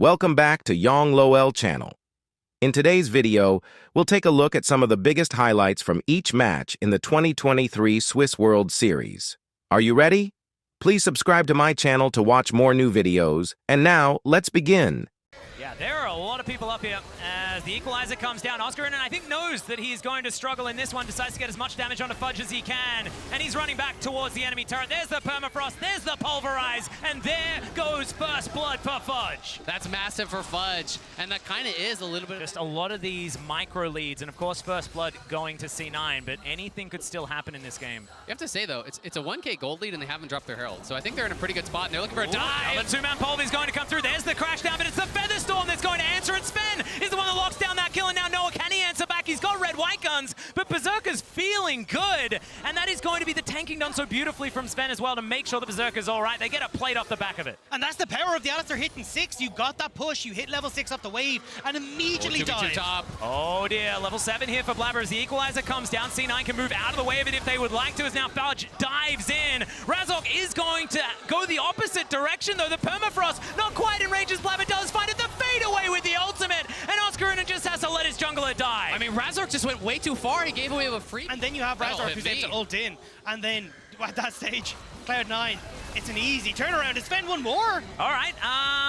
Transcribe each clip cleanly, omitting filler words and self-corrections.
Welcome back to Yong Lowell channel. In today's video, we'll take a look at some of the biggest highlights from each match in the 2023 Swiss World Series. Are you ready? Please subscribe to my channel to watch more new videos. And now, let's begin. Yeah, there are a lot of people up here as the equalizer comes down. Oscar, I think, knows that he's going to struggle in this one, decides to get as much damage onto Fudge as he can, and he's running back towards the enemy turret. There's the permafrost, there's the pulverize, and there goes first blood for Fudge. That's massive for Fudge, and that kind of is a little bit... Just a lot of these micro leads, and of course first blood going to C9, but anything could still happen in this game. You have to say, though, it's a 1K gold lead, and they haven't dropped their herald, so I think they're in a pretty good spot, and they're looking for a dive. Now the two-man pulver is going to come through. There's the crash down, but it's the Featherstorm that's going to answer it. Sven is the one that locks down that kill, and now Noah, can he answer back? He's got red-white guns, but Berserker's feeling good, and that is going to be the tanking done so beautifully from Sven as well to make sure the Berserker's all right. They get a plate off the back of it. And that's the power of the Alistair hitting 6. You got that push, you hit level 6 up the wave, and immediately dive. Oh dear, level 7 here for Blabber as the equalizer comes down. C9 can move out of the way of it if they would like to, as now Fudge dives in. Razok is going to go the opposite direction, though. The permafrost not quite in range as Blabber does find it. The fade away with the ultimate, and Oscar just has to let his jungler die. I mean, Razork just went way too far. He gave away a free. And then you have Razork who's able to ult in, and then at that stage, Cloud9, it's an easy turnaround. To spend one more. All right,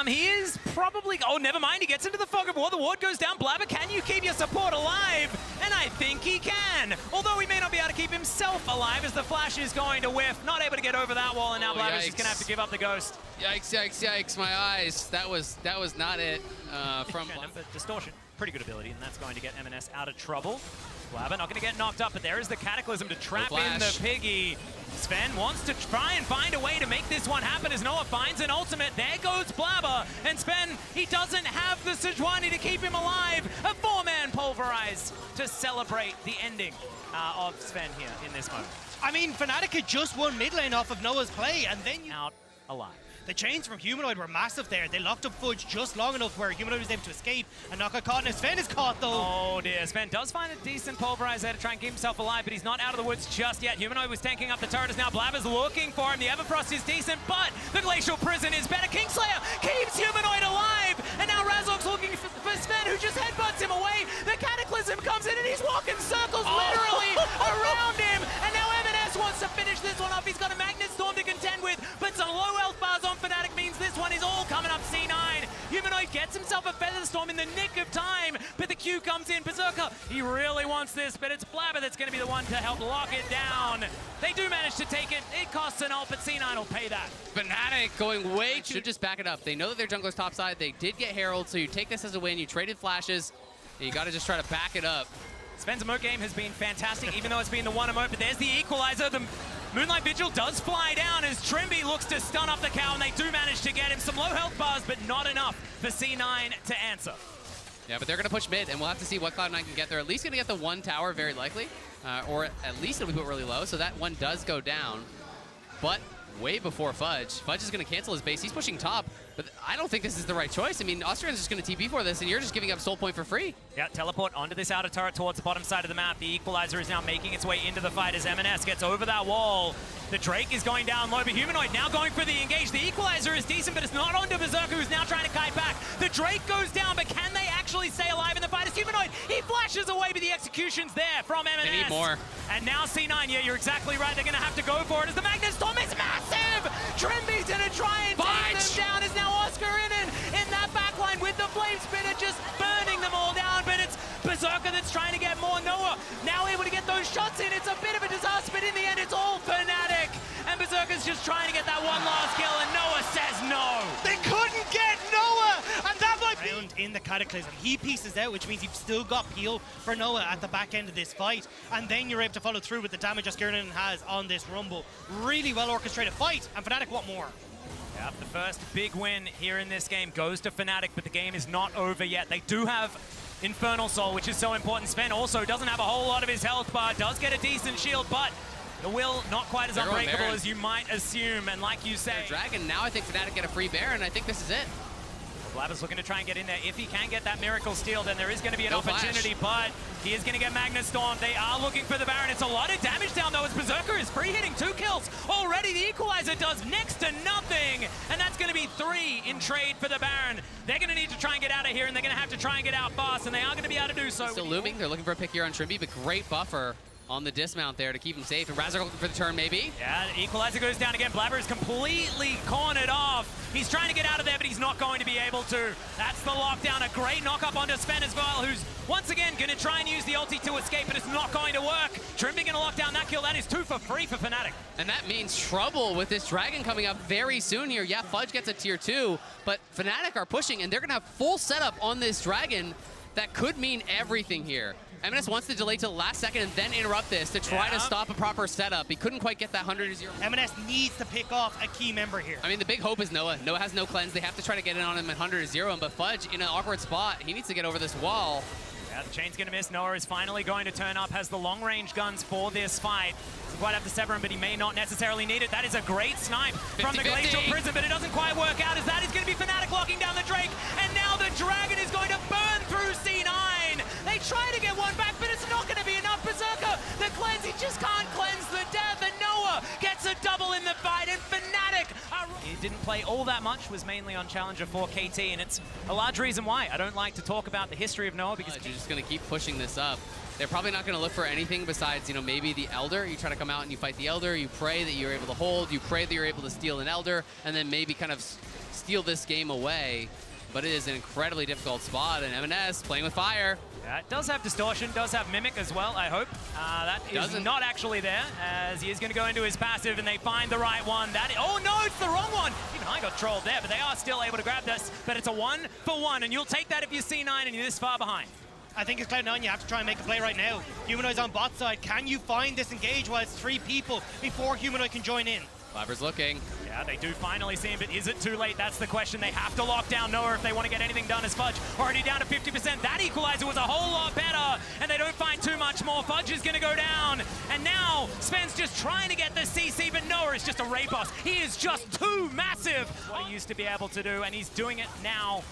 he is probably, oh, never mind. He gets into the fog of war. The ward goes down. Blabber, can you keep your support alive? And I think he can. Although he may not be able to keep himself alive as the flash is going to whiff. Not able to get over that wall, and now Blabber's just gonna have to give up the ghost. Yikes, yikes, yikes, my eyes. That was not it from Distortion. Pretty good ability, and that's going to get M&S out of trouble. Blabber not going to get knocked up, but there is the Cataclysm to trap in the Piggy. Sven wants to try and find a way to make this one happen as Noah finds an ultimate. There goes Blabber, and Sven, he doesn't have the Sejuani to keep him alive. A 4-man pulverize to celebrate the ending of Sven here in this moment. I mean, Fnatic had just won mid lane off of Noah's play, and then you... Out alive. The chains from Humanoid were massive there. They locked up Fudge just long enough where Humanoid was able to escape and not get caught. And Sven is caught, though. Oh, dear. Sven does find a decent pulverize there to try and keep himself alive, but he's not out of the woods just yet. Humanoid was tanking up the turret as now Blabber's looking for him. The Everfrost is decent, but the Glacial Prison is better. Kingslayer keeps Humanoid alive, and now Razork's looking for Sven, who just headbutts him away. The Cataclysm comes in, and he's walking circles literally around him. And now M&S wants to finish this one off. He's got a Magnet Storm to contend with, but some low health bars on Fnatic means this one is all coming up C9. Humanoid gets himself a Featherstorm in the nick of time, but the Q comes in. Berserker, he really wants this, but it's Blabber that's going to be the one to help lock it down. They do manage to take it. It costs an ult, but C9 will pay that. Fnatic going way too... Should just back it up. They know that their jungler's topside. They did get Herald, so you take this as a win. You traded flashes. You got to just try to back it up. Sven's emote game has been fantastic, even though it's been the one emote, but there's the equalizer. The Moonlight Vigil does fly down as Trimby looks to stun up the cow, and they do manage to get him. Some low health bars, but not enough for C9 to answer. Yeah, but they're going to push mid, and we'll have to see what Cloud9 can get. They're at least going to get the one tower, very likely, or at least it'll be put really low, so that one does go down. But way before Fudge. Fudge is going to cancel his base. He's pushing top, but I don't think this is the right choice. I mean, Austrian's just going to TP for this, and you're just giving up soul point for free. Yeah, teleport onto this outer turret towards the bottom side of the map. The equalizer is now making its way into the fight as M&S gets over that wall. The Drake is going down low, but Humanoid now going for the engage. The equalizer is decent, but it's not onto Berserker, who's now trying to kite back. The Drake goes down, but can they actually stay alive in the fight? As Humanoid, he flashes away, but the execution's there from M&S. They need more. And now C9, yeah, you're exactly right. They're going to have to go for it as the Magnet Storm is massive! Trimby's going to try and take them down as now Oscar in that backline with the Flame Spitter just burning them all down, but it's Berserker that's trying to get more. Noah now able to get those shots in. It's a bit of a disaster, but in the end it's all Fnatic. And Berserker's just trying to get that one last kill, and Noah says no. They couldn't get Noah, and that might be... in the Cataclysm. He pieces out, which means you've still got peel for Noah at the back end of this fight, and then you're able to follow through with the damage Oscarinen has on this Rumble. Really well orchestrated fight, and Fnatic want more. Yep, the first big win here in this game goes to Fnatic, but the game is not over yet. They do have Infernal Soul, which is so important. Sven also doesn't have a whole lot of his health bar, does get a decent shield, but the will not quite as unbreakable as you might assume, and like you say... Dragon, now I think Fnatic get a free bear, and I think this is it. Blabber's looking to try and get in there. If he can get that Miracle Steal, then there is going to be an opportunity, but he is going to get Magnet Storm. They are looking for the Baron. It's a lot of damage down, though, as Berserker is free hitting 2 kills. Already, the Equalizer does next to nothing, and that's going to be 3 in trade for the Baron. They're going to need try and get out of here, and they're going to have to try and get out fast, and they are going to be able to do so. Still looming. They're looking for a pick here on Trimby, but great buffer on the dismount there to keep him safe. And Razor looking for the turn, maybe. Yeah, Equalizer goes down again. Blabber is completely cornered off. He's trying to get out of there, but he's not going to be able to. That's the lockdown. A great knock-up onto Sven as well, who's once again going to try and use the ulti to escape, but it's not going to work. Trimby going to lock down that kill. That is 2 for free for Fnatic. And that means trouble with this Dragon coming up very soon here. Yeah, Fudge gets a tier 2, but Fnatic are pushing, and they're going to have full setup on this Dragon. That could mean everything here. M&S wants to delay till the last second and then interrupt this to try to stop a proper setup. He couldn't quite get that 100-0. M&S needs to pick off a key member here. I mean, the big hope is Noah. Noah has no cleanse. They have to try to get in on him at 100-0, but Fudge in an awkward spot. He needs to get over this wall. Yeah, the chain's going to miss. Noah is finally going to turn up, has the long-range guns for this fight. He's quite have to sever him, but he may not necessarily need it. That is a great snipe from the Glacial Prison, but it doesn't quite work out, as that is going to be Fnatic locking down the Drake, and now the Dragon is going to burn through C9. They try to get one back, but it's not going to be enough. Berserker, the cleanse, he just can't cleanse the death, and Noah gets a double in the fight, and Fnatic are... He didn't play all that much, was mainly on Challenger for KT, and it's a large reason why. I don't like to talk about the history of Noah, because... You're just going to keep pushing this up. They're probably not going to look for anything besides, you know, maybe the Elder. You try to come out and you fight the Elder, you pray that you're able to hold, you pray that you're able to steal an Elder, and then maybe kind of steal this game away. But it is an incredibly difficult spot, and M&S playing with fire. Yeah, it does have Distortion, does have Mimic as well, I hope. That is not actually there, as he is going to go into his passive, and they find the right one. Oh no, it's the wrong one! Even I got trolled there, but they are still able to grab this. But it's a 1-for-1, and you'll take that if you're C9 and you're this far behind. I think it's Cloud9, you have to try and make a play right now. Humanoid's on bot side. Can you find this engage while it's 3 people before Humanoid can join in? Blabber's looking. Yeah, they do finally see him, but is it too late? That's the question. They have to lock down Noah if they want to get anything done, as Fudge already down to 50%. That equalizer was a whole lot better, and they don't find too much more. Fudge is going to go down, and now Sven's just trying to get the CC, but Noah is just a raid boss. He is just too massive. What he used to be able to do, and he's doing it now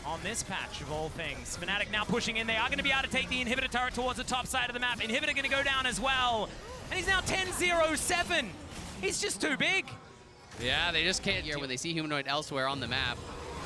on this patch of all things. Fnatic now pushing in. They are going to be able to take the inhibitor turret towards the top side of the map. Inhibitor going to go down as well, and he's now 10-0-7. He's just too big. Yeah, they just can't here when they see Humanoid elsewhere on the map.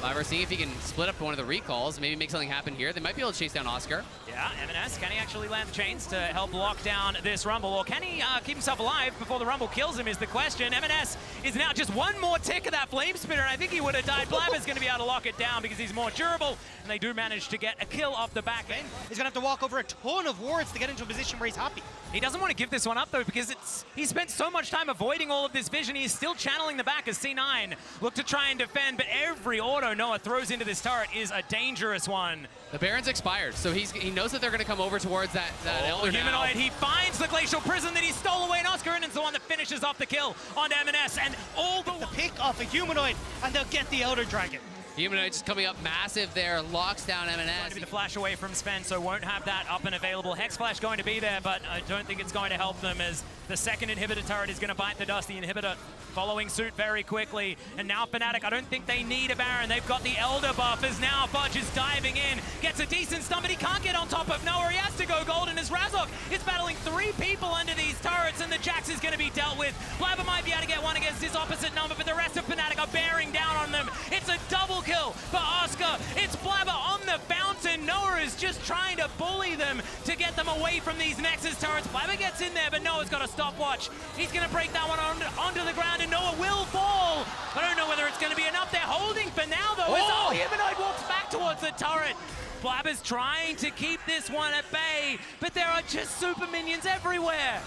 Blabber seeing if he can split up one of the recalls, maybe make something happen here. They might be able to chase down Oscar. Yeah, M&S, can he actually land the chains to help lock down this Rumble? Or can he keep himself alive before the Rumble kills him is the question. M&S is now just one more tick of that Flame Spitter, and I think he would have died. Blabber's going to be able to lock it down because he's more durable, and they do manage to get a kill off the back end. He's going to have to walk over a ton of wards to get into a position where he's happy. He doesn't want to give this one up, though, because he spent so much time avoiding all of this vision. He's still channeling the back as C9 look to try and defend, but every auto Noah throws into this turret is a dangerous one. The Baron's expired, so he knows that they're going to come over towards that Elder Humanoid. now. He finds the Glacial Prison that he stole away, and Oscar Innan's the one that finishes off the kill on M&S, and all the pick off a Humanoid, and they'll get the Elder Dragon. Humanoid just coming up massive there, locks down M&S. Going to be the flash away from Sven, so won't have that up and available. Hex Flash going to be there, but I don't think it's going to help them, as the second inhibitor turret is going to bite the dust. The inhibitor following suit very quickly, and now Fnatic, I don't think they need a Baron. They've got the Elder buff, as now Fudge is diving in, gets a decent stun, but he can't get on top of Noah. He has to go golden, as Razok is battling 3 people under these turrets, and the Jax is going to be dealt with. Blabber might be able to get one against his opposite number, but the rest of Fnatic are bearing down on them. It's a double kill for Oscar. It's Blabber on the fountain. Noah is just trying to bully them to get them away from these Nexus turrets. Blabber gets in there, but Noah's got a stopwatch. He's going to break that one onto the ground, and Noah will fall. I don't know whether it's going to be enough. They're holding for now, though. As Humanoid walks back towards the turret. Blabber's trying to keep this one at bay, but there are just super minions everywhere.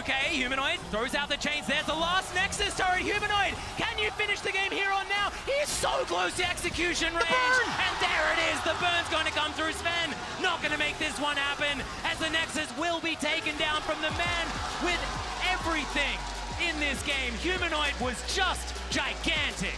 Okay, Humanoid throws out the chains. There's the last Nexus turret. Humanoid, can you finish the game here or now? He is so close to execution range. And there it is. The burn's going to come through. Sven not going to make this one happen, as the Nexus will be taken down from the man with everything in this game. Humanoid was just gigantic.